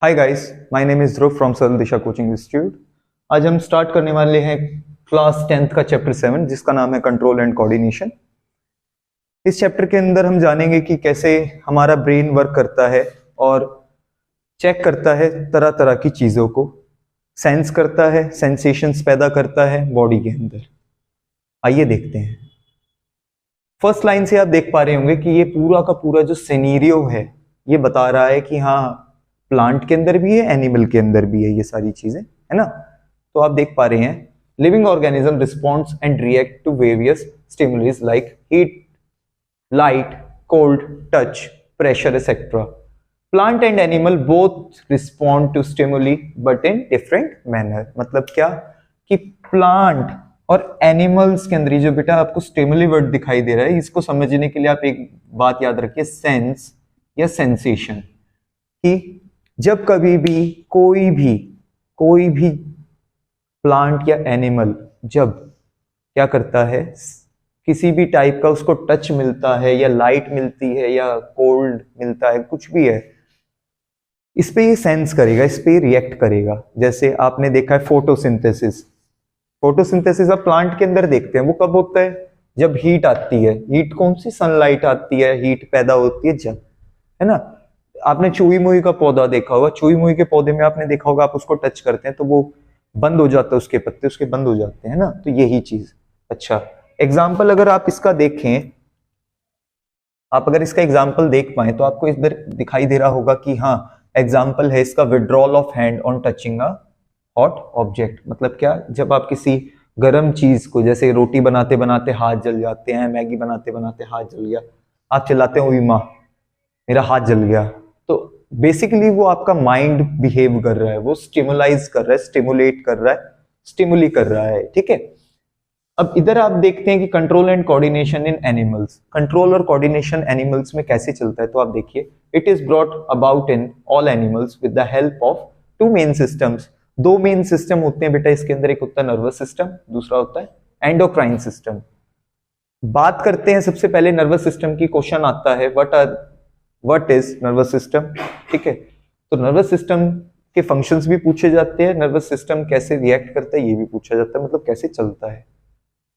Hi guys, my name is Dhruv from सरल दिशा coaching institute. आज हम स्टार्ट करने वाले हैं क्लास 10th का चैप्टर 7 जिसका नाम है कंट्रोल एंड कोऑर्डिनेशन। इस चैप्टर के अंदर हम जानेंगे कि कैसे हमारा ब्रेन वर्क करता है और चेक करता है तरह तरह की चीज़ों को, सेंस करता है, सेंसेशंस पैदा करता है बॉडी के अंदर। आइए देखते हैं। फर्स्ट लाइन से आप देख पा रहे होंगे कि ये पूरा का पूरा जो सिनेरियो है ये बता रहा है कि हाँ, प्लांट के अंदर भी है, एनिमल के अंदर भी है, ये सारी चीजें है ना। तो आप देख पा रहे हैं, living organism responds and react to various stimulus like heat, light, cold, touch, pressure etcetera. Plant and animal both respond to stimuli but in different manner. मतलब क्या कि प्लांट और एनिमल्स के अंदर जो बेटा आपको स्टिमुली वर्ड दिखाई दे रहा है, इसको समझने के लिए आप एक बात याद रखिए, सेंस या सेंसेशन। कि जब कभी भी कोई भी प्लांट या एनिमल जब क्या करता है, किसी भी टाइप का उसको टच मिलता है या लाइट मिलती है या कोल्ड मिलता है, कुछ भी है, इस पे ये सेंस करेगा, इस पे रिएक्ट करेगा। जैसे आपने देखा है फोटोसिंथेसिस। फोटोसिंथेसिस आप प्लांट के अंदर देखते हैं, वो कब होता है? जब हीट आती है। हीट कौन सी? सनलाइट आती है, हीट पैदा होती है जब, है ना। आपने चुई मुई का पौधा देखा होगा, चुई मुई के पौधे में आपने देखा होगा, आप उसको टच करते हैं तो वो बंद हो जाता है, उसके पत्ते उसके बंद हो जाते हैं ना। तो यही चीज। अच्छा, एग्जाम्पल अगर आप इसका देखें, आप अगर इसका एग्जाम्पल देख पाए तो आपको इधर दिखाई दे रहा होगा कि हाँ, एग्जाम्पल है इसका withdrawal of hand on touching a hot object. मतलब क्या? जब आप किसी गर्म चीज को, जैसे रोटी बनाते बनाते हाथ जल जाते हैं, मैगी बनाते बनाते हाथ जल गया, आप चिल्लाते हो माँ मेरा हाथ जल गया, तो बेसिकली वो आपका माइंड बिहेव कर रहा है, वो स्टिमुलाइज कर रहा है, स्टिमुलेट कर रहा है, स्टिमुली कर रहा है, ठीक है। अब इधर आप देखते हैं कि control and coordination in animals. Control और कोऑर्डिनेशन एनिमल्स में कैसे चलता है, तो आप देखिए, it is brought about in all animals with the help of two main systems. दो मेन सिस्टम होते हैं बेटा इसके अंदर, एक होता है नर्वस सिस्टम, दूसरा होता है एंडोक्राइन सिस्टम। बात करते हैं सबसे पहले नर्वस सिस्टम की। क्वेश्चन आता है व्हाट इज नर्वस सिस्टम, ठीक है। तो नर्वस सिस्टम के फंक्शंस भी पूछे जाते हैं, नर्वस सिस्टम कैसे रिएक्ट करता है ये भी पूछा जाता है, मतलब कैसे चलता है।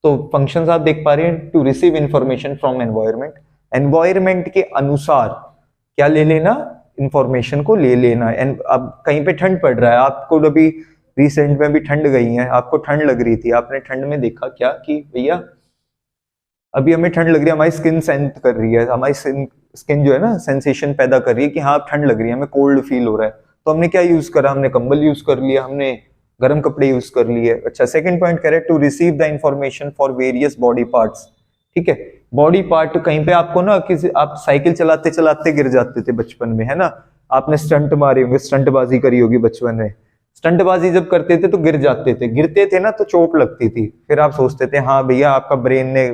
तो फंक्शंस आप देख पा रहे हैं, to receive information from environment, environment के अनुसार क्या ले लेना, इंफॉर्मेशन को ले लेना। एंड अब कहीं पे ठंड पड़ रहा है, आपको अभी रिसेंट में भी ठंड गई है, आपको ठंड लग रही थी, आपने ठंड में देखा क्या कि भैया अभी हमें ठंड लग रही है, हमारी स्किन सेंस कर रही है, हमारी स्किन जो है ना सेंसेशन पैदा कर रही है कि हाँ ठंड लग रही है, हमें कोल्ड फील हो रहा है। तो हमने क्या यूज करा? हमने कंबल यूज कर लिया, हमने गर्म कपड़े यूज कर लिए। अच्छा, सेकंड पॉइंट कह रहे to receive the information for various body parts, ठीक है। बॉडी पार्ट कहीं पे आपको ना, किसी आप साइकिल चलाते चलाते गिर जाते थे बचपन में, है ना। आपने स्टंट मारे होंगे, स्टंटबाजी करी होगी बचपन में। स्टंटबाजी जब करते थे तो गिर जाते थे, गिरते थे ना तो चोट लगती थी, फिर आप सोचते थे हाँ भैया आपका ब्रेन ने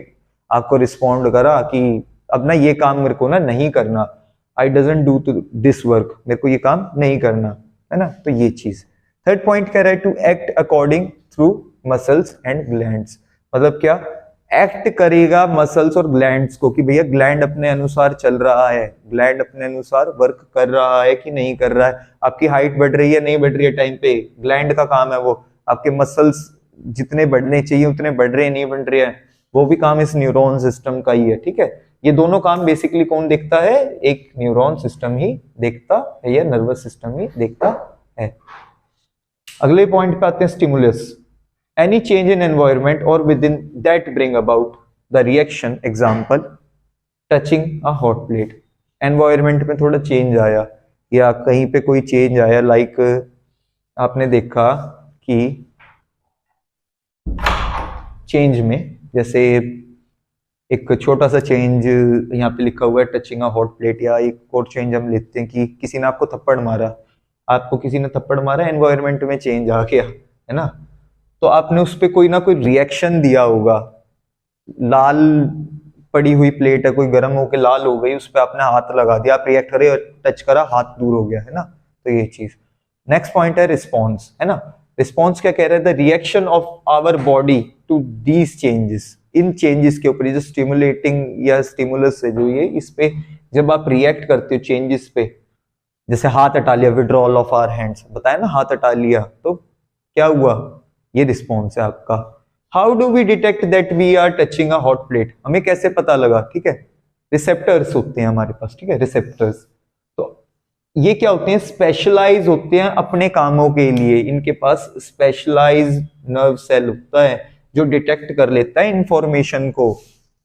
आपको रिस्पॉन्ड करा कि अब ना ये काम मेरे को ना नहीं करना, I doesn't do this work, मेरे को ये काम नहीं करना, है ना। तो ये चीज। थर्ड पॉइंट कह रहा है to act according through muscles and glands. मतलब क्या? एक्ट करेगा मसल्स और ग्लैंड्स को, कि भैया ग्लैंड अपने अनुसार चल रहा है, ग्लैंड अपने अनुसार वर्क कर रहा है कि नहीं कर रहा है। आपकी हाइट बढ़ रही है नहीं बढ़ रही है टाइम पे, ग्लैंड का काम है वो। आपके मसल्स जितने बढ़ने चाहिए उतने बढ़ रहे हैं नहीं बढ़ रहे हैं, वो भी काम इस न्यूरॉन सिस्टम का ही है, ठीक है। ये दोनों काम बेसिकली कौन देखता है? एक न्यूरॉन सिस्टम ही देखता है, या नर्वस सिस्टम ही देखता है। अगले पॉइंट पे आते हैं, stimulus. Any change in environment और within that bring about the reaction. Example, touching a hot plate. Environment में थोड़ा चेंज आया या कहीं पे कोई चेंज आया, लाइक आपने देखा कि चेंज में जैसे एक छोटा सा चेंज यहाँ पे लिखा हुआ है टचिंग अ हॉट प्लेट, या एक और चेंज हम लेते हैं कि किसी ने आपको थप्पड़ मारा, आपको किसी ने थप्पड़ मारा, एनवायरमेंट में चेंज आ गया, है ना। तो आपने उस पर कोई ना कोई रिएक्शन दिया होगा। लाल पड़ी हुई प्लेट है, कोई गर्म होकर लाल हो गई, उस पर आपने हाथ लगा दिया, आप रिएक्ट करे और टच करा, हाथ दूर हो गया, है ना। तो ये चीज। नेक्स्ट पॉइंट है रिस्पॉन्स, है ना। रिस्पॉन्स क्या कह रहे हैं? The reaction of our body to these changes. इन चेंजेस के ऊपर, जो स्टिमुलेटिंग या स्टिमुलस है जो ये, इस पे जब आप रिएक्ट करते हो चेंजेस पे, जैसे हाथ हटा लिया, विड्रॉल ऑफ आवर हैंड्स, बताया ना, हाथ हटा लिया तो क्या हुआ, ये रिस्पॉन्स है आपका। How do we detect that we are touching a hot plate, हमें कैसे पता लगा, ठीक है, रिसेप्टर्स होते हैं हमारे पास, ठीक है, रिसेप्टर्स। तो ये क्या होते हैं, स्पेशलाइज होते हैं अपने कामों के लिए, इनके पास स्पेशलाइज नर्व सेल होता है जो डिटेक्ट कर लेता है इंफॉर्मेशन को,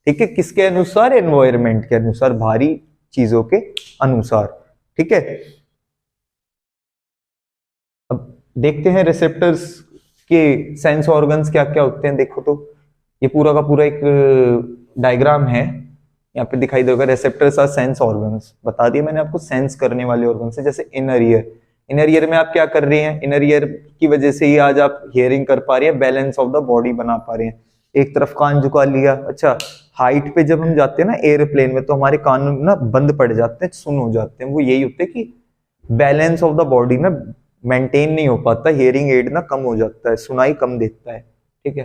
ठीक है, किसके अनुसार, एनवायरनमेंट के अनुसार, भारी चीजों के अनुसार, ठीक है। अब देखते हैं रिसेप्टर्स के सेंस ऑर्गन्स क्या क्या होते हैं। देखो तो ये पूरा का पूरा एक डायग्राम है, यहाँ पे दिखाई देगा, रिसेप्टर्स आर सेंस ऑर्गन्स, बता दिया मैंने आपको, सेंस करने वाले ऑर्गन्स है। जैसे इनर ईयर, इनर ईयर में आप क्या कर रहे हैं, इनर ईयर की वजह से ही आज आप हियरिंग कर पा रहे हैं, बैलेंस ऑफ द बॉडी बना पा रहे हैं, एक तरफ कान झुका लिया। अच्छा, हाइट पे जब हम जाते हैं ना एयरप्लेन में, तो हमारे कान ना बंद पड़ जाते हैं, सुन हो जाते हैं, वो यही होते हैं कि बैलेंस ऑफ द बॉडी ना मेंटेन नहीं हो पाता, हियरिंग एड ना कम हो जाता है, सुनाई कम देता है, ठीक है।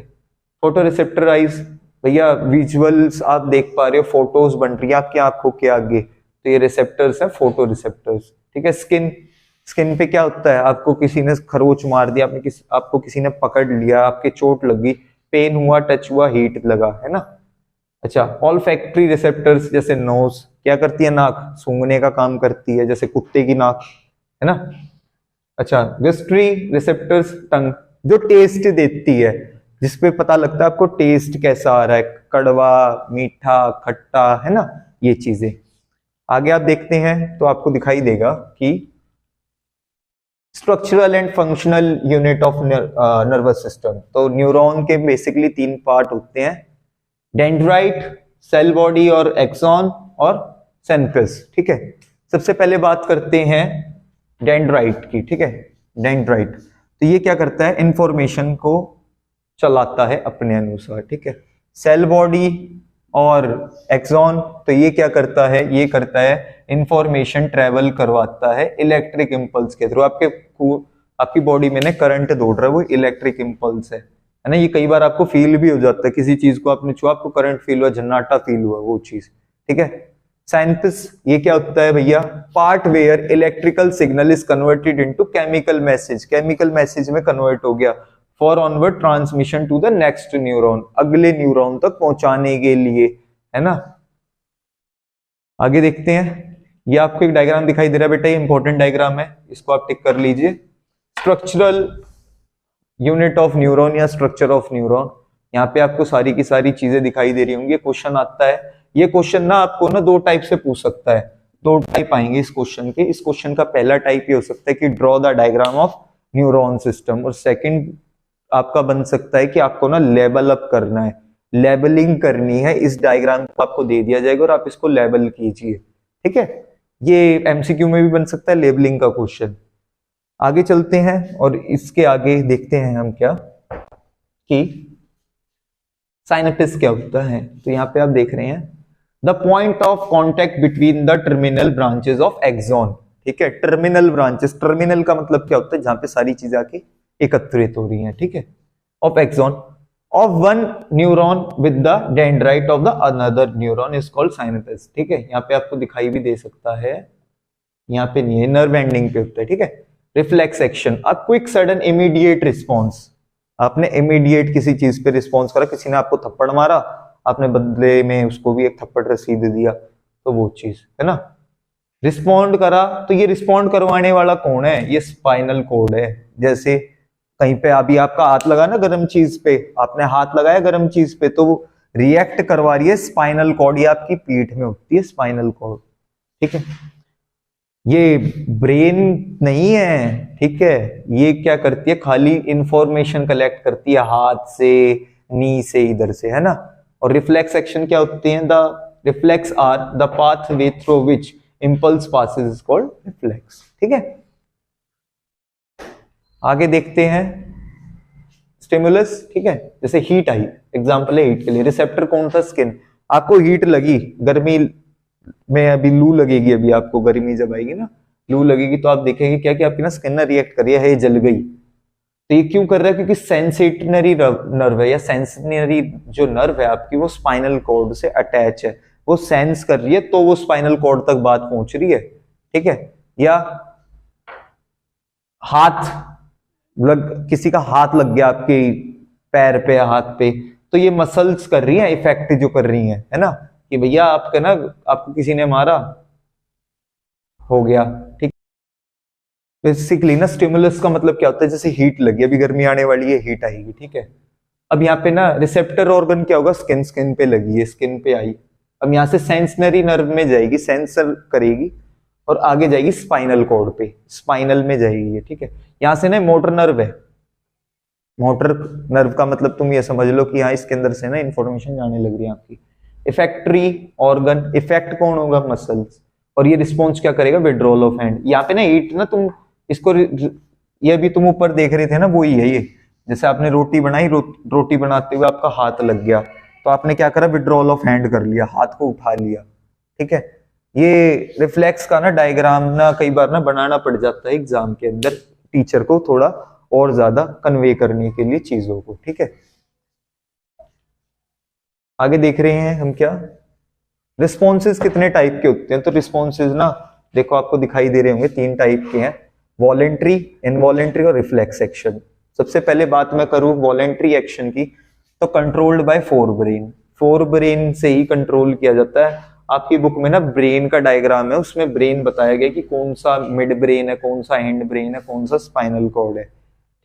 फोटो रिसेप्टर आइज, भैया विजुअल्स आप देख पा रहे हो, फोटोज बन रही है आपकी आंखों के आगे, तो ये रिसेप्टर्स हैं, फोटो रिसेप्टर्स, ठीक है। स्किन, स्किन पे क्या होता है, आपको किसी ने खरोच मार दिया, आपको किसी ने पकड़ लिया, आपके चोट लगी, पेन हुआ, टच हुआ, हीट लगा, है ना। अच्छा, ऑल्फैक्टरी रिसेप्टर्स, जैसे नोज क्या करती है, नाक सूंघने का काम करती है, जैसे कुत्ते की नाक, है ना। अच्छा, गस्ट्री रिसेप्टर्स, टंग जो टेस्ट देती है, जिसपे पता लगता है आपको टेस्ट कैसा आ रहा है, कड़वा, मीठा, खट्टा, है ना, ये चीजें। आगे आप देखते हैं तो आपको दिखाई देगा कि structural and functional unit of nervous system, तो न्यूरॉन के बेसिकली 3 पार्ट होते हैं, डेंड्राइट, सेल बॉडी और एक्सॉन और सेंट्रस, ठीक है। सबसे पहले बात करते हैं डेंड्राइट की, ठीक है। डेंड्राइट तो ये क्या करता है, इंफॉर्मेशन को चलाता है अपने अनुसार, ठीक है। सेल बॉडी और एक्सॉन तो ये क्या करता है, ये करता है इंफॉर्मेशन ट्रेवल करवाता है इलेक्ट्रिक इंपल्स के थ्रू, आपकी बॉडी में ना करंट दौड़ रहा है, वो इलेक्ट्रिक इंपल्स है ना। ये कई बार आपको फील भी हो जाता है, किसी चीज को आपने छुआ, आपको करंट फील हुआ, झन्नाटा फील हुआ, वो चीज, ठीक है। साइंटिस, ये क्या होता है भैया, part where electrical signal is converted into chemical message, chemical message में कन्वर्ट हो गया for onward transmission to the next neuron, अगले न्यूरॉन तक पहुंचाने के लिए, है ना। आगे देखते हैं, ये आपको एक डायग्राम दिखाई दे रहा है बेटा, ये इंपॉर्टेंट डायग्राम है, इसको आप टिक कर लीजिए। स्ट्रक्चरल यूनिट ऑफ न्यूरॉन या स्ट्रक्चर ऑफ न्यूरॉन, यहाँ पे आपको सारी की सारी चीजें दिखाई दे रही होंगी। क्वेश्चन आता है, ये क्वेश्चन ना आपको ना 2 टाइप से पूछ सकता है, 2 टाइप आएंगे इस क्वेश्चन के। इस क्वेश्चन का पहला टाइप ये हो सकता है कि draw the diagram of neuron system, और सेकंड आपका बन सकता है कि आपको ना लेबल अप करना है, लेबलिंग करनी है, इस डायग्राम को आपको दे दिया जाएगा और आप इसको लेबल कीजिए, ठीक है। ये एमसीक्यू में भी बन सकता है लेबलिंग का क्वेश्चन। आगे चलते हैं और इसके आगे देखते हैं हम क्या कि साइनेप्स क्या होता है। तो यहाँ पे आप देख रहे हैं the point of contact between the terminal branches of axon, ठीक है। टर्मिनल ब्रांचेस, टर्मिनल का मतलब क्या होता है, जहां पे सारी चीजें आके एकत्रित हो रही हैं, ठीक है, of axon of one neuron with the dendrite of the another neuron is called synapse, ठीक है। यहाँ पे आपको दिखाई भी दे सकता है, यहाँ पे नहीं है, नर्व एंडिंग पे होता है, ठीक है। Reflex action, a quick sudden immediate response, आपने इमीडिएट किसी चीज पे रिस्पॉन्स करा, किसी ने आपको थप्पड़ मारा, आपने बदले में उसको भी एक थप्पड़ रसीद दिया, तो वो चीज है ना। रिस्पॉन्ड करा, तो ये रिस्पॉन्ड करवाने वाला कौन है, ये स्पाइनल कोड है। जैसे कहीं पे अभी आपका हाथ लगा ना गर्म चीज पे, आपने हाथ लगाया गर्म चीज पे, तो वो रिएक्ट करवा रही है स्पाइनल कॉर्ड, ये आपकी पीठ में होती है स्पाइनल कॉर्ड, ठीक है। ये ब्रेन नहीं है, ठीक है, ये क्या करती है, खाली इंफॉर्मेशन कलेक्ट करती है हाथ से, नी से, इधर से, है ना। और रिफ्लेक्स एक्शन क्या होती है, the reflex are the pathway through which impulse passes is called reflex, ठीक है। आगे देखते हैं स्टिमुलस, ठीक है, जैसे हीट आई, एग्जांपल है हीट के लिए, रिसेप्टर कौन सा, स्किन, आपको हीट लगी, गर्मी में अभी लू लगेगी, अभी आपको गर्मी जब आएगी ना, लू लगेगी, तो आप देखेंगे क्या कि आपकी ना स्किन ना रिएक्ट कर रही है, जल गई, तो ये क्यों कर रहा है, क्योंकि सेंसिटरी नर्व है, या सेंसिटरी जो नर्व है आपकी, वो स्पाइनल कॉर्ड से अटैच है, वो सेंस कर रही है, तो वो स्पाइनल कॉर्ड तक बात पहुंच रही है, ठीक है। या हाथ किसी का हाथ लग गया आपके पैर पे, हाथ पे, तो ये मसल्स कर रही हैं इफेक्ट, जो कर रही हैं, है ना, कि भैया आपका ना, आपको किसी ने मारा, हो गया, ठीक। बेसिकली ना स्टिमुलस का मतलब क्या होता है, जैसे हीट लगी, अभी गर्मी आने वाली है, हीट आएगी, ठीक है। अब यहाँ पे ना रिसेप्टर ऑर्गन क्या होगा, स्किन, स्किन पे लगी है, स्किन पे आई, अब यहाँ से सेंसनरी नर्व में जाएगी, सेंसर करेगी और आगे जाएगी स्पाइनल कॉर्ड पे, स्पाइनल में जाएगी, ठीक है। यहाँ से ना मोटर नर्व है, मोटर नर्व का मतलब तुम ये समझ लो कि यहाँ इसके अंदर से ना इंफॉर्मेशन जाने लग रही है आपकी। इफेक्टरी ऑर्गन, इफेक्ट कौन होगा, मसल्स, और ये रिस्पॉन्स क्या करेगा, विड्रॉल ऑफ हैंड। यहाँ पे ना ईट ना, तुम इसको, ये भी तुम ऊपर देख रहे थे ना, वो ही है ये, जैसे आपने रोटी बनाई, रोटी बनाते हुए आपका हाथ लग गया, तो आपने क्या करा, विड्रॉल ऑफ हैंड कर लिया, हाथ को उठा लिया, ठीक है। ये रिफ्लेक्स का ना डायग्राम ना कई बार ना बनाना पड़ जाता है एग्जाम के अंदर, टीचर को थोड़ा और ज्यादा कन्वे करने के लिए चीजों को, ठीक है। आगे देख रहे हैं हम क्या, रिस्पॉन्सेज कितने टाइप के होते हैं, तो रिस्पॉन्सेज ना देखो आपको दिखाई दे रहे होंगे, 3 टाइप के हैं, वॉलेंट्री, इनवॉलेंट्री और रिफ्लेक्स एक्शन। सबसे पहले बात मैं करूं वॉलेंट्री एक्शन की, तो controlled by fore brain, fore brain से ही कंट्रोल किया जाता है। आपकी बुक में ना ब्रेन का डायग्राम है, उसमें ब्रेन बताया गया कि कौन सा मिड ब्रेन है, कौन सा एंड ब्रेन है, कौन सा स्पाइनल कॉर्ड है,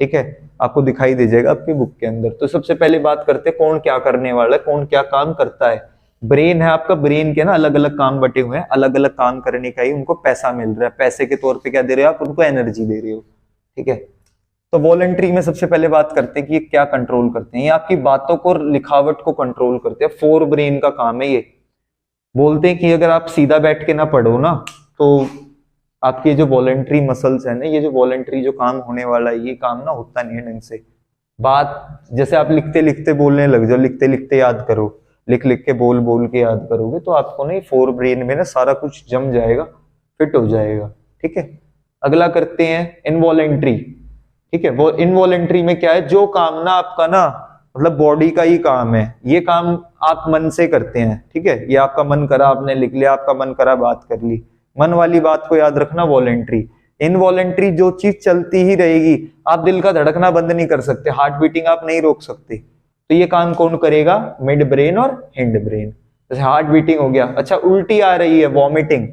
ठीक है, आपको दिखाई दे जाएगा आपकी बुक के अंदर। तो सबसे पहले बात करते हैं कौन क्या करने वाला है, कौन क्या काम करता है। ब्रेन है आपका, ब्रेन के ना अलग अलग काम बटे हुए हैं, अलग अलग काम करने का ही उनको पैसा मिल रहा है, पैसे के तौर पे क्या दे रहे हो आप उनको, एनर्जी दे रहे हो, ठीक है। तो वॉलंटरी में सबसे पहले बात करते हैं कि ये क्या कंट्रोल करते हैं, ये आपकी बातों को, लिखावट को कंट्रोल करते हैं, फोर ब्रेन का काम है ये। बोलते हैं कि अगर आप सीधा बैठ के ना पढ़ो ना, तो आपके जो वॉलंटरी मसल्स है ना, ये जो वॉलंटरी जो काम होने वाला है, ये काम ना होता नहीं है ढंग से। बात जैसे आप लिखते लिखते बोलने लग जाओ, लिखते लिखते याद करो, लिख लिख के बोल बोल के याद करोगे, तो आपको ना फोर ब्रेन में ना सारा कुछ जम जाएगा, फिट हो जाएगा, ठीक है। अगला करते हैं इनवॉलेंट्री, ठीक है। वो इनवॉलेंट्री में क्या है, जो काम ना आपका ना मतलब बॉडी का ही काम है, ये काम आप मन से करते हैं, ठीक है। ये आपका मन करा आपने लिख लिया, आपका मन करा बात कर ली, मन वाली बात को याद रखना वॉलेंट्री। इनवॉलेंट्री जो चीज चलती ही रहेगी, आप दिल का धड़कना बंद नहीं कर सकते, हार्ट बीटिंग आप नहीं रोक सकते, तो ये काम कौन करेगा, मिड ब्रेन और हिंड ब्रेन। जैसे हार्ट बीटिंग हो गया, अच्छा उल्टी आ रही है, वॉमिटिंग,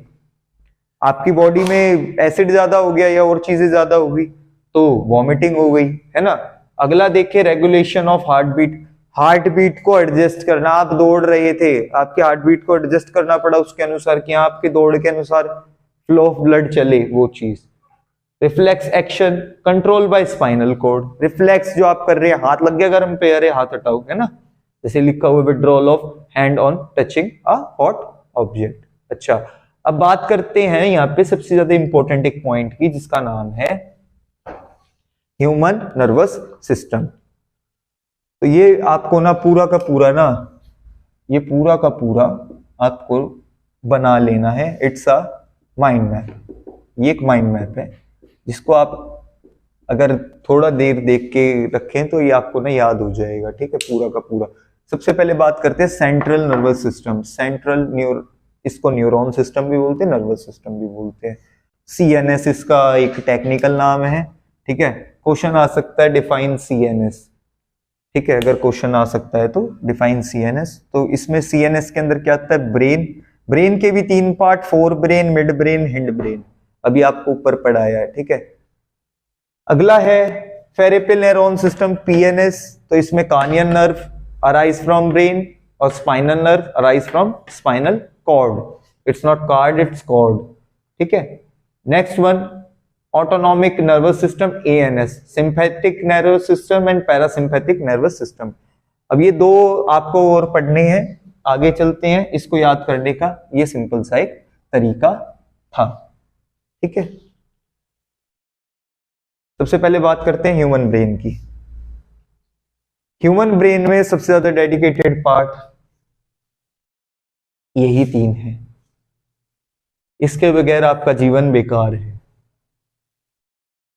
आपकी बॉडी में एसिड ज्यादा हो गया या और चीजें ज्यादा होगी, तो वॉमिटिंग हो गई, है ना। अगला देखिए regulation of heart beat, heart beat को एडजस्ट करना, आप दौड़ रहे थे, आपके हार्ट बीट को एडजस्ट करना पड़ा उसके अनुसार कि आपकी दौड़ के अनुसार फ्लो ऑफ ब्लड चले, वो चीज। Reflex action control by spinal cord, reflex जो आप कर रहे हैं, हाथ लग गया गर्म पे, अरे हाथ हटाओ, है ना, जैसे लिखा हुआ withdrawal of hand on touching a hot object. अच्छा, अब बात करते हैं यहाँ पे सबसे ज्यादा इंपॉर्टेंट एक पॉइंट की, जिसका नाम है ह्यूमन नर्वस सिस्टम। तो ये आपको ना पूरा का पूरा ना, ये पूरा का पूरा आपको बना लेना है, इट्स अ माइंड मैप। ये एक माइंड मैप है जिसको आप अगर थोड़ा देर देख के रखें तो ये आपको ना याद हो जाएगा, ठीक है, पूरा का पूरा। सबसे पहले बात करते हैं सेंट्रल नर्वस सिस्टम, सेंट्रल इसको न्यूरॉन सिस्टम भी बोलते हैं, नर्वस सिस्टम भी बोलते हैं। सीएनएस इसका एक टेक्निकल नाम है, ठीक है। क्वेश्चन आ सकता है डिफाइन सीएनएस, ठीक है, अगर क्वेश्चन आ सकता है तो डिफाइन सीएनएस। तो इसमें सीएनएस के अंदर क्या आता है, ब्रेन, ब्रेन के भी 3 part, fore brain, midbrain, hind brain, अभी आपको ऊपर पढ़ाया है, ठीक है। अगला है फेरेपिल न्यूरॉन सिस्टम, पीएनएस, तो इसमें cranial nerve arise from brain और spinal nerve arise from spinal cord, it's not card, it's cord, ठीक है। Next one autonomic nervous system, ANS, sympathetic nervous system and parasympathetic nervous system. अब ये दो आपको और पढ़ने हैं, आगे चलते हैं, इसको याद करने का ये सिंपल सा एक तरीका था, ठीक है। सबसे पहले बात करते हैं ह्यूमन ब्रेन की। ह्यूमन ब्रेन में सबसे ज्यादा डेडिकेटेड पार्ट यही 3 है, इसके बगैर आपका जीवन बेकार है,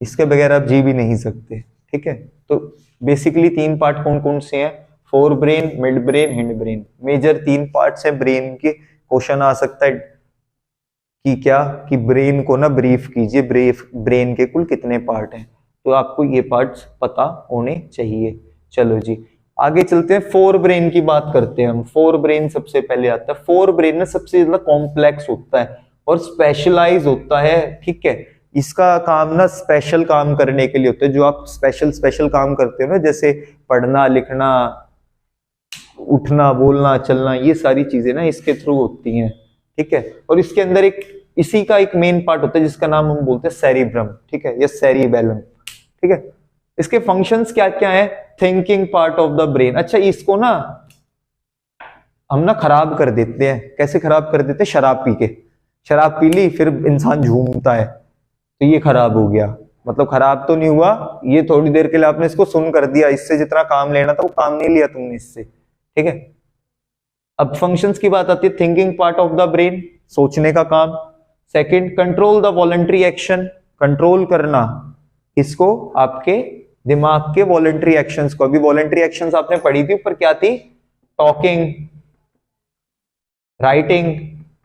इसके बगैर आप जी भी नहीं सकते, ठीक है। तो बेसिकली 3 पार्ट कौन कौन से हैं, forebrain, midbrain, hindbrain, major 3 parts हैं ब्रेन के, क्वेश्चन आ सकता है कि क्या कि ब्रेन को ना ब्रीफ कीजिए, ब्रेन के कुल कितने पार्ट हैं, तो आपको ये पार्ट्स पता होने चाहिए। चलो जी आगे चलते हैं, फोर ब्रेन की बात करते हैं हम। फोर ब्रेन सबसे पहले आता है। फोर ब्रेन ना सबसे ज्यादा कॉम्प्लेक्स होता है और स्पेशलाइज होता है, ठीक है। इसका काम ना स्पेशल काम करने के लिए होता है, जो आप स्पेशल काम करते हो ना, जैसे पढ़ना लिखना, उठना बोलना चलना, ये सारी चीजें ना इसके थ्रू होती हैं, ठीक है। और इसके अंदर एक इसी का एक मेन पार्ट होता है जिसका नाम हम बोलते हैं सेरिब्रम, ठीक है, या सेरिबेलम, ठीक है। इसके फंक्शंस क्या क्या है? Thinking part of the brain. अच्छा इसको ना हम ना खराब कर देते हैं। कैसे खराब कर देते हैं? शराब पी के। शराब पी ली फिर इंसान झूमता है, तो ये खराब हो गया। मतलब खराब तो नहीं हुआ, ये थोड़ी देर के लिए आपने इसको सुन कर दिया, इससे जितना काम लेना था वो काम नहीं लिया तुमने इससे, ठीक है। अब फंक्शंस की बात आती है। Thinking part of the brain, सोचने का काम। Second, control the voluntary action, control करना इसको, आपके दिमाग के वॉलंटरी एक्शंस को। अभी वॉलंटरी एक्शंस आपने पढ़ी थी, ऊपर क्या थी? टॉकिंग, राइटिंग,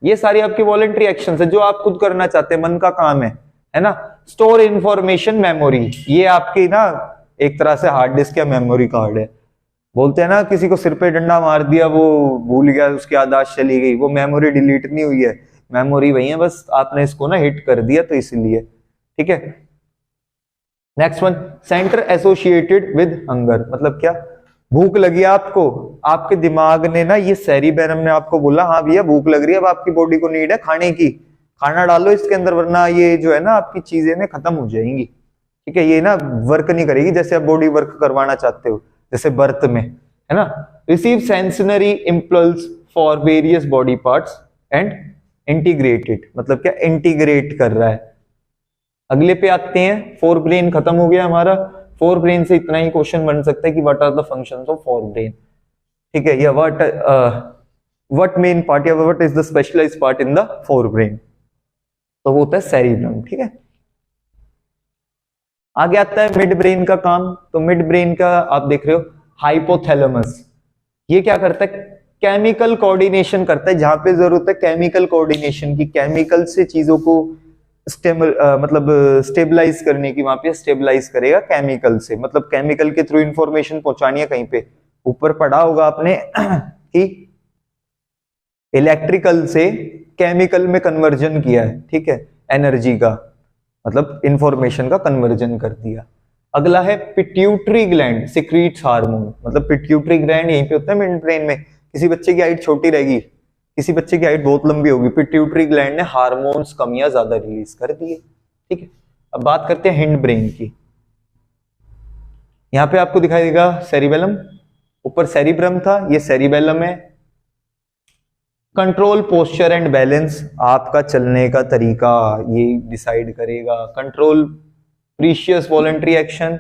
ये सारी आपकी वॉलंटरी एक्शंस है जो आप खुद करना चाहते हैं, मन का काम है ना। स्टोर इंफॉर्मेशन, मेमोरी, ये आपकी ना एक तरह से हार्ड डिस्क या मेमोरी कार्ड है। बोलते हैं ना किसी को सिर पे डंडा मार दिया, वो भूल गया, उसकी याददाश्त चली गई, वो मेमोरी डिलीट नहीं हुई है, मेमोरी वही है, बस आपने इसको ना हिट कर दिया तो इसलिए, ठीक है। Next one, centre associated with hunger, मतलब क्या? भूख लगी आपको, आपके दिमाग ने ना, ये सेरिबेलम ने आपको बोला हाँ भैया भूख लग रही है, अब आपकी बॉडी को नीड है खाने की, खाना डालो इसके अंदर, वरना ये जो है ना आपकी चीजें ना खत्म हो जाएंगी, ठीक है। ये ना वर्क नहीं करेगी जैसे आप बॉडी वर्क करवाना चाहते हो, जैसे बर्थ में, है ना। Receive sensory impulse for various body parts and integrated, मतलब क्या? इंटीग्रेट कर रहा है। अगले पे आते हैं, फोर ब्रेन खत्म हो गया हमारा। फोर ब्रेन से इतना ही क्वेश्चन बन सकता है कि what are the functions of forebrain, ठीक है, या व्हाट मेन पार्ट या what is the specialised part in the forebrain, तो वो होता है सेरिब्रम, ठीक है। आगे आता है मिड ब्रेन का काम। तो मिड ब्रेन का आप देख रहे हो हाइपोथैलेमस, ये क्या करता है? केमिकल कोऑर्डिनेशन करता है, जहां पे जरूरत है केमिकल कोऑर्डिनेशन की, केमिकल से चीजों को मतलब स्टेबलाइज करने की, वहां पे स्टेबलाइज करेगा केमिकल से, मतलब केमिकल के थ्रू इंफॉर्मेशन पहुंचानी है। कहीं पे ऊपर पढ़ा होगा आपने कि इलेक्ट्रिकल से केमिकल में कन्वर्जन किया है, ठीक है, एनर्जी का, मतलब इंफॉर्मेशन का कन्वर्जन कर दिया। अगला है पिट्यूटरी ग्लैंड सिक्रीट्स हार्मोन, मतलब पिट्यूटरी ग्लैंड यहीं पे होता है मिड ब्रेन में। किसी बच्चे की हाइट छोटी रहेगी, किसी बच्चे की हाइट बहुत लंबी होगी, पिट्यूटरी ग्लैंड ने हार्मोन्स कम या ज्यादा रिलीज कर दिए, ठीक है। अब बात करते हैं हिंड ब्रेन की। यहां पे आपको दिखाई देगा सेरिबेलम, ऊपर सेरिब्रम था, ये सेरिबेलम है। कंट्रोल पोस्चर एंड बैलेंस, आपका चलने का तरीका ये डिसाइड करेगा। कंट्रोल प्रीशियस वॉलंटरी एक्शन,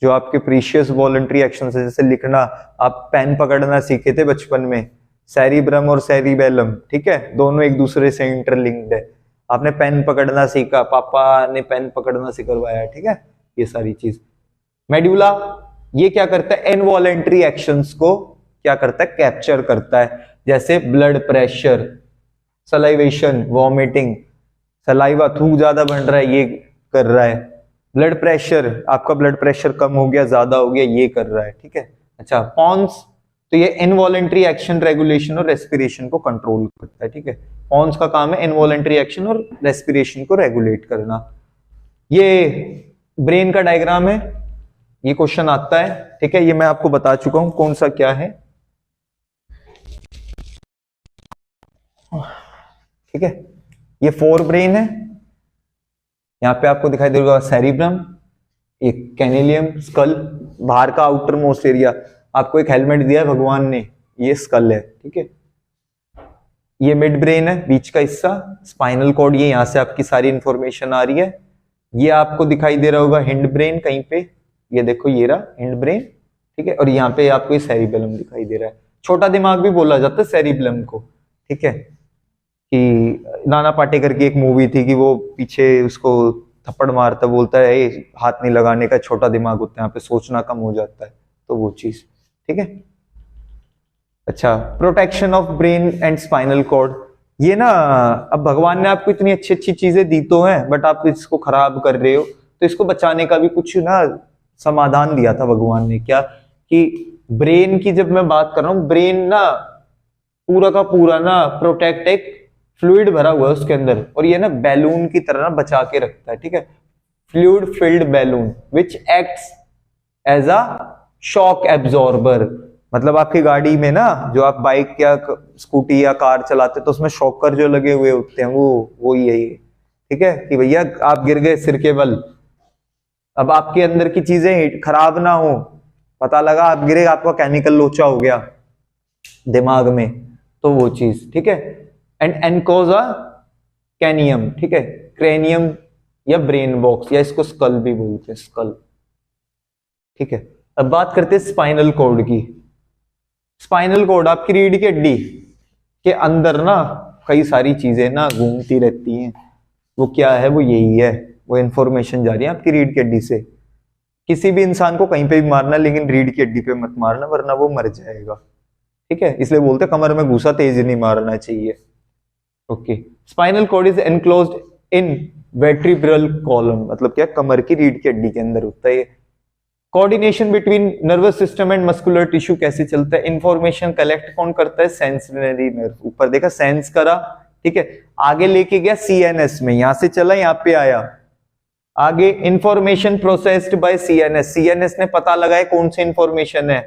जो आपके प्रीशियस वॉलंटरी एक्शन है, जैसे लिखना, आप पेन पकड़ना सीखे थे बचपन में, सेरिब्रम और सेरिबेलम, ठीक है, दोनों एक दूसरे से इंटरलिंक्ड है। आपने पेन पकड़ना सीखा, पापा ने पेन पकड़ना सिखवाया, ठीक है, ये सारी चीज। मेड्यूला, ये क्या करता है? इनवॉलेंटरी एक्शंस को क्या करता है? कैप्चर करता है, जैसे blood pressure, salivation, vomiting, saliva थूक ज्यादा बन रहा है, ये कर रहा है। ब्लड प्रेशर, आपका ब्लड प्रेशर कम हो गया, ज्यादा हो गया, ये कर रहा है, ठीक है। अच्छा, पॉन्स, तो ये इनवॉलेंटरी एक्शन रेगुलेशन और रेस्पिरेशन को कंट्रोल करता है, ठीक है। पॉन्स का काम है इनवॉलेंटरी एक्शन और रेस्पिरेशन को रेगुलेट करना। ये ब्रेन का डायग्राम है, ये क्वेश्चन आता है, ठीक है, ये मैं आपको बता चुका हूं कौन सा क्या है, ठीक है। ये फोर ब्रेन है, यहां पे आपको दिखाई देगा सेरिब्रम, एक कैनेलियम, स्कल, बाहर का आउटर मोस्ट एरिया, आपको एक हेलमेट दिया है भगवान ने, ये स्कल है, ठीक है। ये मिड ब्रेन है, बीच का हिस्सा, स्पाइनल कॉर्ड, ये यहां से आपकी सारी इंफॉर्मेशन आ रही है। ये आपको दिखाई दे रहा होगा हिंड ब्रेन कहीं पे, ये देखो ये रहा हिंड ब्रेन, ठीक है। और यहाँ पे आपको ये सेरिबेलम दिखाई दे रहा है, छोटा दिमाग भी बोला जाता है सेरिबेलम को, ठीक है। कि नाना पाटेकर की एक मूवी थी कि वो पीछे उसको थप्पड़ मारता, बोलता है हाथ नहीं लगाने का, छोटा दिमाग होता है, यहाँ पे सोचना कम हो जाता है, तो वो चीज, ठीक है। अच्छा, protection of brain and spinal cord, ये ना, अब भगवान ने आपको इतनी अच्छी अच्छी चीजें दी तो हैं, बट आप इसको खराब कर रहे हो, तो इसको बचाने का भी कुछ ना समाधान दिया था भगवान ने। क्या कि ब्रेन की जब मैं बात कर रहा हूँ, ब्रेन ना पूरा का पूरा ना प्रोटेक्ट, एक फ्लूइड भरा हुआ है उसके अंदर, और ये ना बैलून की तरह ना बचा के रखता है, ठीक है। Fluid filled balloon which acts as a shock absorber. मतलब आपकी गाड़ी में ना, जो आप बाइक या स्कूटी या कार चलाते तो उसमें शॉकर जो लगे हुए होते हैं, वो यही है, ठीक है, कि भैया आप गिर गए सिर के बल, अब आपके अंदर की चीजें खराब ना हो, पता लगा आप गिरे, आपका केमिकल लोचा हो गया दिमाग में, तो वो चीज, ठीक है। एंड एनकोजा कैनियम, ठीक है, क्रेनियम या ब्रेन बॉक्स, या इसको स्कल भी बोलते हैं, स्कल, ठीक है। अब बात करते हैं स्पाइनल कॉर्ड की। स्पाइनल कॉर्ड आपकी रीढ़ की हड्डी के अंदर ना कई सारी चीजें ना घूमती रहती हैं। वो क्या है, वो यही है, वो इंफॉर्मेशन जा रही है आपकी रीढ़ की हड्डी से। किसी भी इंसान को कहीं पे भी मारना, लेकिन रीढ़ की हड्डी पे मत मारना, वरना वो मर जाएगा, ठीक है। इसलिए बोलते हैं कमर में घुसा तेज नहीं मारना चाहिए। Okay, spinal cord is enclosed in vertebral column, मतलब क्या, कमर की रीढ़ की हड्डी के अंदर होता है। Coordination between nervous system and muscular tissue कैसे चलता है, इंफॉर्मेशन कलेक्ट कौन करता है, सेंसरी नर्व। ऊपर देखा सेंस करा, ठीक है, आगे लेके गया सीएनएस में, यहां से चला यहां पे आया, आगे information processed bye CNS, CNS ने पता लगाया कौन सी इंफॉर्मेशन है।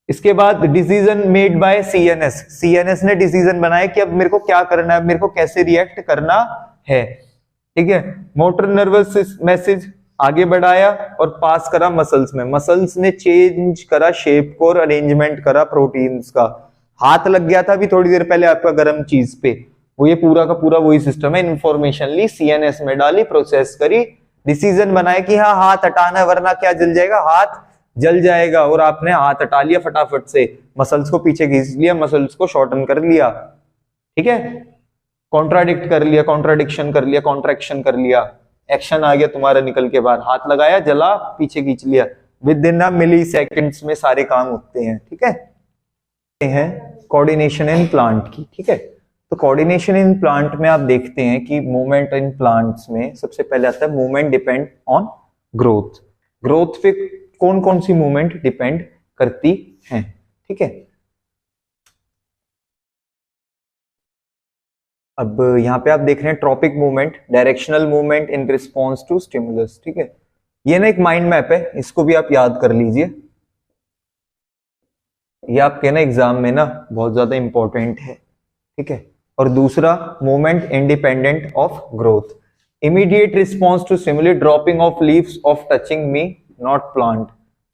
इसके बाद decision made by CNS, CNS ने डिसीजन बनाया कि अब मेरे को क्या करना है, मेरे को कैसे रिएक्ट करना है, ठीक है। मोटर नर्वस मैसेज आगे बढ़ाया और पास करा मसल्स में, मसल्स ने चेंज करा शेप को और अरेंजमेंट करा प्रोटीन्स का। हाथ लग गया था अभी थोड़ी देर पहले आपका गर्म चीज पे, वो ये पूरा का पूरा वही सिस्टम है। इंफॉर्मेशन ली, सीएनएस में डाली, प्रोसेस करी, डिसीजन बनाया कि हाँ हाथ हटाना है, वरना क्या जल जाएगा, हाथ जल जाएगा, और आपने हाथ हटा लिया फटाफट से, मसल्स को पीछे खींच लिया, मसल्स को शॉर्टन कर लिया, ठीक है, कॉन्ट्राडिक्ट कर लिया, कॉन्ट्राडिक्शन कर लिया, कॉन्ट्रैक्शन कर लिया, एक्शन आ गया तुम्हारा निकल के बाहर, हाथ लगाया, जला, पीछे खींच लिया, with in a milli seconds में सारे काम होते हैं, ठीक है। कोऑर्डिनेशन इन प्लांट की, ठीक है। तो कोऑर्डिनेशन इन प्लांट में आप देखते हैं कि मूवमेंट इन प्लांट्स में सबसे पहले आता है movement depend on growth. Growth पे कौन कौन सी मूवमेंट डिपेंड करती हैं, ठीक है। अब यहाँ पे आप देख रहे हैं tropic movement, directional movement in response to stimulus, ठीक है। ये ना एक माइंड मैप है, इसको भी आप याद कर लीजिए, ये आपके ना एग्जाम में ना बहुत ज्यादा इंपॉर्टेंट है, ठीक है। और दूसरा movement independent of growth, immediate response to stimuli, dropping of leaves of touching me not plant,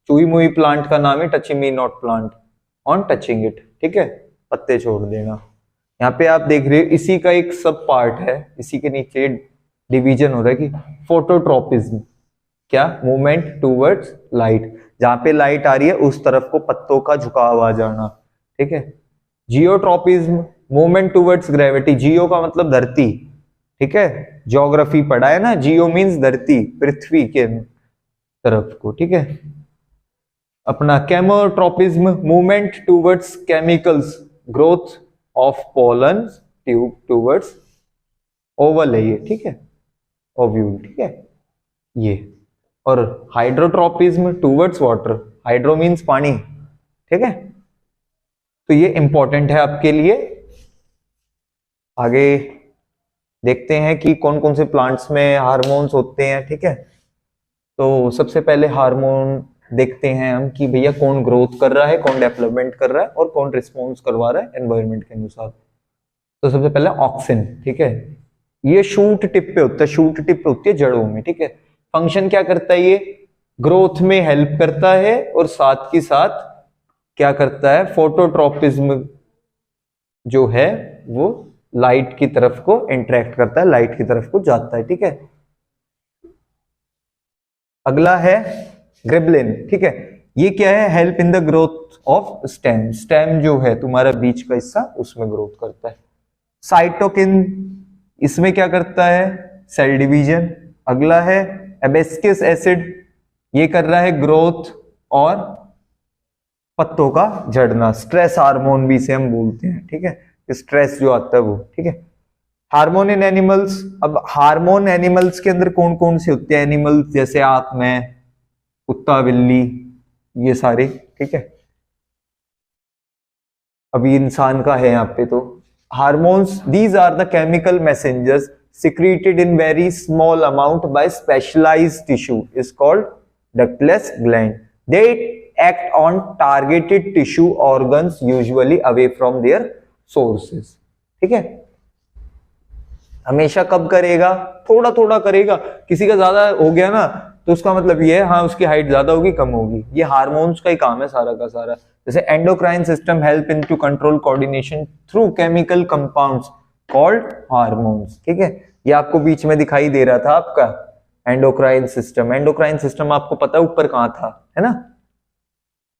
चुई मुई प्लांट का नाम है touching me not plant, on touching it, ठीक है, पत्ते छोड़ देना। यहाँ पे आप देख रहे हो इसी का एक सब पार्ट है, इसी के नीचे डिवीजन हो रहा है कि फोटोट्रोपिज्म, क्या, मूवमेंट टूवर्ड्स लाइट, जहां पे लाइट आ रही है उस तरफ को पत्तों का झुकाव आ जाना, ठीक है। जियोट्रोपिज्म, मूवमेंट टूवर्ड्स ग्रेविटी, जियो का मतलब धरती, ठीक है, ज्योग्राफी पढ़ा है ना, जियो मींस धरती, पृथ्वी के तरफ को, ठीक है। अपना केमोट्रोपिज्म, movement towards chemicals, growth of pollen tube towards Oval है ये, ठीक है, ओव्यूल, ठीक है ये। और hydrotropism towards water, hydro means पानी, ठीक है। तो ये इंपॉर्टेंट है आपके लिए। आगे देखते हैं कि कौन कौन से प्लांट्स में हार्मोन्स होते हैं, ठीक है। तो सबसे पहले हार्मोन देखते हैं हम कि भैया कौन ग्रोथ कर रहा है, कौन डेवलपमेंट कर रहा है, और कौन रिस्पॉन्स करवा रहा है एनवायरनमेंट के अनुसार। तो सबसे पहले ऑक्सिन, ठीक है, ये शूट टिप पे होता है, शूट टिप पे होती है जड़ों में, ठीक है। फंक्शन क्या करता है, ये ग्रोथ में हेल्प करता है और साथ ही साथ क्या करता है, फोटोट्रोपिज्म जो है वो लाइट की तरफ को इंटरेक्ट करता है, लाइट की तरफ को जाता है, ठीक है। अगला है ग्रिबलिन, ठीक है, ये क्या है, help in the growth of stem, stem जो है तुम्हारा बीच का हिस्सा उसमें ग्रोथ करता है। साइटोकिन इसमें क्या करता है, सेल डिवीजन। अगला है एबेस्किस एसिड, ये कर रहा है ग्रोथ और पत्तों का झड़ना, स्ट्रेस हार्मोन भी इसे हम बोलते हैं, ठीक है। स्ट्रेस जो आता है वो, ठीक है। हार्मोन इन एनिमल्स, अब हार्मोन एनिमल्स के अंदर कौन कौन से होते हैं एनिमल्स, जैसे आप, मैं, कुत्ता, बिल्ली, ये सारे, ठीक है। अभी इंसान का है यहाँ पे, तो hormones, these are the chemical messengers secreted in very small amount by specialized tissue is called ductless gland. They act on targeted tissue organs usually away from their sources. ठीक है, हमेशा कब करेगा, थोड़ा थोड़ा करेगा। किसी का ज्यादा हो गया ना तो उसका मतलब ये है हाँ उसकी हाइट ज्यादा होगी कम होगी, ये हार्मोन्स का ही काम है सारा का सारा। जैसे endocrine system help in to control coordination through chemical compounds called hormones, ठीक है। ये आपको बीच में दिखाई दे रहा था आपका एंडोक्राइन सिस्टम। एंडोक्राइन सिस्टम आपको पता है ऊपर कहाँ था, है ना।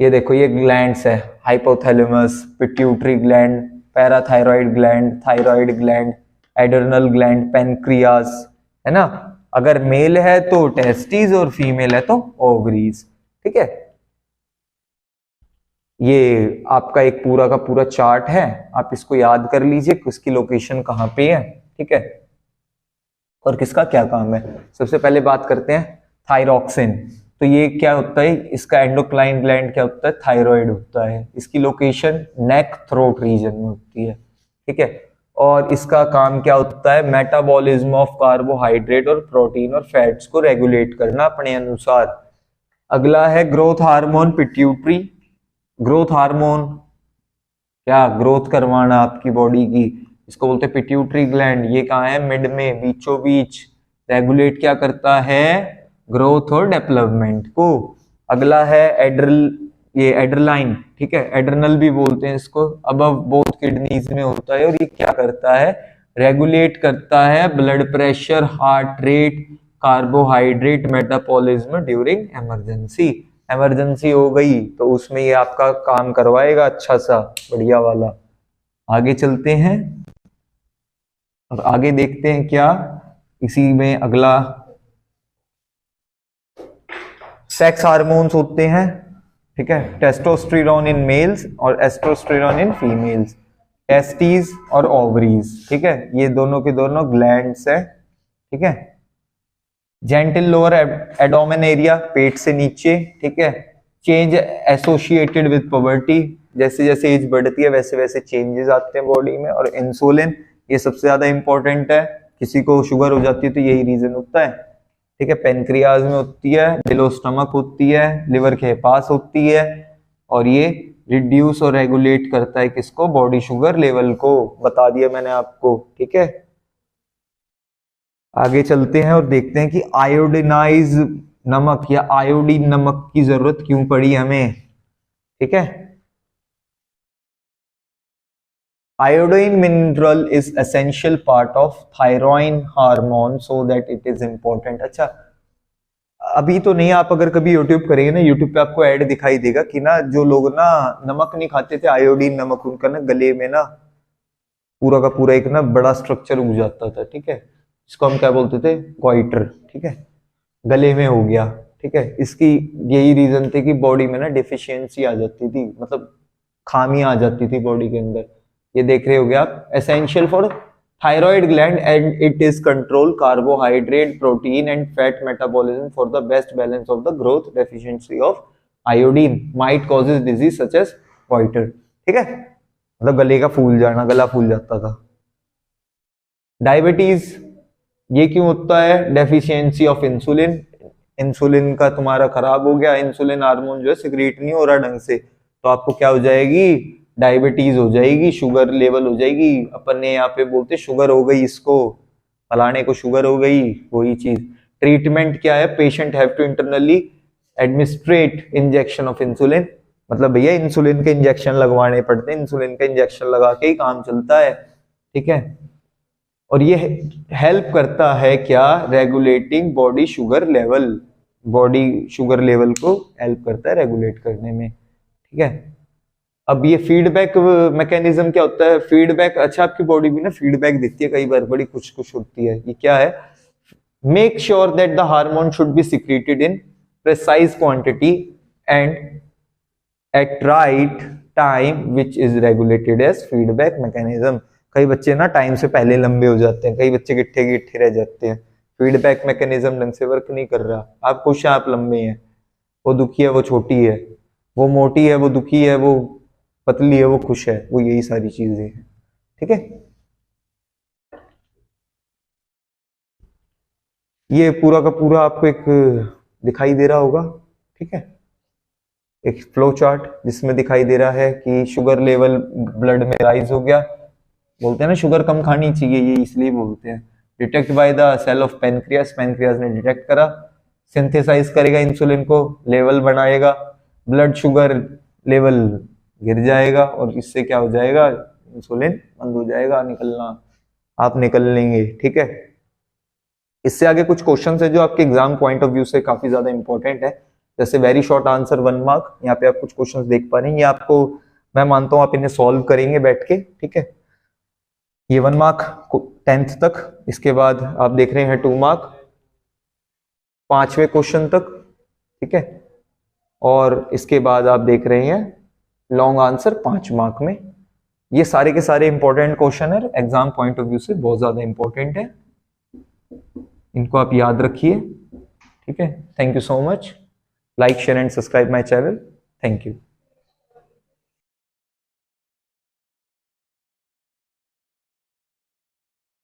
ये देखो ये ग्लैंड्स है, hypothalamus, pituitary gland, parathyroid gland, thyroid gland, adrenal gland, pancreas, है ना। अगर मेल है तो टेस्टिस और फीमेल है तो ओवरीज, ठीक है। ये आपका एक पूरा का पूरा चार्ट है, आप इसको याद कर लीजिए किसकी लोकेशन कहाँ पे है, ठीक है, और किसका क्या काम है। सबसे पहले बात करते हैं थायरॉक्सिन। तो ये क्या होता है, इसका एंडोक्राइन ग्लैंड क्या होता है, थायराइड होता है। इसकी लोकेशन नेक थ्रोट रीजन में होती है, ठीक है। और इसका काम क्या होता है, मेटाबॉलिज्म ऑफ कार्बोहाइड्रेट और प्रोटीन और फैट्स को रेगुलेट करना अपने अनुसार। अगला है growth hormone pituitary. Growth hormone क्या, ग्रोथ करवाना आपकी बॉडी की, इसको बोलते हैं पिट्यूटरी ग्लैंड। ये कहाँ है, मिड में, बीचों बीच, रेगुलेट क्या करता है, ग्रोथ और डेवलपमेंट को। अगला है ये एड्रेनालाइन, ठीक है, एड्रेनल भी बोलते हैं इसको, अबव बोथ किडनीज में होता है और ये क्या करता है, रेगुलेट करता है blood pressure, heart rate, carbohydrate metabolism during emergency. Emergency हो गई तो उसमें ये आपका काम करवाएगा अच्छा सा बढ़िया वाला। आगे चलते हैं और आगे देखते हैं क्या इसी में अगला सेक्स हार्मोन्स होते हैं, ठीक है। टेस्टोस्टेरोन इन मेल्स और एस्ट्रोस्टेरोन इन फीमेल्स, टेस्टिस और ओवरीज, ठीक है। ये दोनों के दोनों ग्लैंड्स है, ठीक है। जेंटल लोअर एब्डोमेन एरिया, पेट से नीचे, ठीक है। चेंज एसोसिएटेड विद पुबर्टी, जैसे जैसे एज बढ़ती है वैसे वैसे चेंजेस आते हैं बॉडी में। और इंसुलिन, ये सबसे ज्यादा इंपॉर्टेंट है, किसी को शुगर हो जाती है तो यही रीजन होता है, ठीक है। पेनक्रियाज में होती है, बिलो स्टमक होती है, लिवर के पास होती है, और ये रिड्यूस और रेगुलेट करता है किसको, बॉडी शुगर लेवल को, बता दिया मैंने आपको, ठीक है। आगे चलते हैं और देखते हैं कि आयोडिनाइज नमक या आयोडीन नमक की जरूरत क्यों पड़ी हमें, ठीक है। Iodine mineral is essential part of thyroid hormone so that it is important। अच्छा अभी तो नहीं, आप अगर कभी YouTube करेंगे ना, YouTube पे आपको ऐड दिखाई देगा कि ना जो लोग ना नमक नहीं खाते थे, आयोडीन नमक, उनका ना गले में ना पूरा का पूरा एक ना बड़ा स्ट्रक्चर उग जाता था, ठीक है। इसको हम क्या बोलते थे, क्वाइटर, ठीक है, गले में हो गया, ठीक है। इसकी यही रीजन थे कि बॉडी में ना डिफिशियंसी आ जाती थी, मतलब खामियां आ जाती थी बॉडी के अंदर। ये देख रहे होगे आप, essential for thyroid gland and it is control carbohydrate, protein and fat metabolism for the best balance of the growth. Deficiency of iodine might causes disease such as goitre, ठीक है, मतलब गले का फूल जाना, गला फूल जाता था। डायबिटीज, ये क्यों होता है, डेफिशिएंसी ऑफ इंसुलिन, इंसुलिन का तुम्हारा खराब हो गया, इंसुलिन हार्मोन जो है सिक्रीट नहीं हो रहा ढंग से, तो आपको क्या हो जाएगी, डायबिटीज हो जाएगी, शुगर लेवल हो जाएगी। अपन ने यहाँ पे बोलते शुगर हो गई, इसको फलाने को शुगर हो गई, वही चीज। ट्रीटमेंट क्या है, patient have to internally administrate injection of insulin, मतलब भैया इंसुलिन के इंजेक्शन लगवाने पड़ते हैं, इंसुलिन का इंजेक्शन लगा के ही काम चलता है, ठीक है। और ये हेल्प करता है क्या, regulating body sugar level, body sugar level को हेल्प करता है रेगुलेट करने में, ठीक है। अब ये फीडबैक मैकेनिज्म क्या होता है, फीडबैक, अच्छा आपकी बॉडी भी ना फीडबैक देती है कई बार, बड़ी कुछ कुछ होती है। ये क्या है, make sure that the hormone should be secreted in precise quantity and at right time which is regulated as feedback mechanism. कई बच्चे ना टाइम से पहले लंबे हो जाते हैं, कई बच्चे गिट्ठे गिट्ठे रह जाते हैं, फीडबैक मैकेनिज्म ढंग से वर्क नहीं कर रहा। आप खुश हैं, आप लंबे हैं, वो दुखी है, वो छोटी है, वो मोटी है, वो दुखी है, वो पतली है, वो खुश है, वो यही सारी चीजें हैं। ठीक है, ये पूरा का पूरा आपको एक दिखाई दे रहा होगा। ठीक है, एक फ्लो चार्ट जिसमें दिखाई दे रहा है कि शुगर लेवल ब्लड में राइज हो गया। बोलते हैं ना शुगर कम खानी चाहिए, ये इसलिए बोलते हैं। Detect by the cell of pancreas, pancreas ने डिटेक्ट करा, सिंथेसाइज करेगा इंसुलिन को, लेवल बनाएगा, ब्लड शुगर लेवल गिर जाएगा और इससे क्या हो जाएगा, इंसुलिन बंद हो जाएगा निकलना, आप निकल लेंगे। ठीक है, इससे आगे कुछ क्वेश्चन है जो आपके एग्जाम पॉइंट ऑफ व्यू से काफी ज्यादा इंपॉर्टेंट है। जैसे वेरी शॉर्ट आंसर 1 मार्क, यहाँ पे आप कुछ क्वेश्चंस देख पा रहे हैं, ये आपको मैं मानता हूं आप इन्हें सॉल्व करेंगे बैठ के। ठीक है, ये 1 मार्क 10th तक, इसके बाद आप देख रहे हैं 2 मार्क 5वें क्वेश्चन तक। ठीक है, और इसके बाद आप देख रहे हैं लॉन्ग आंसर 5 मार्क में। ये सारे के सारे इंपॉर्टेंट क्वेश्चन है, एग्जाम पॉइंट ऑफ व्यू से बहुत ज्यादा इंपॉर्टेंट है, इनको आप याद रखिए। ठीक है, thank you so much, like share and subscribe my channel, thank you.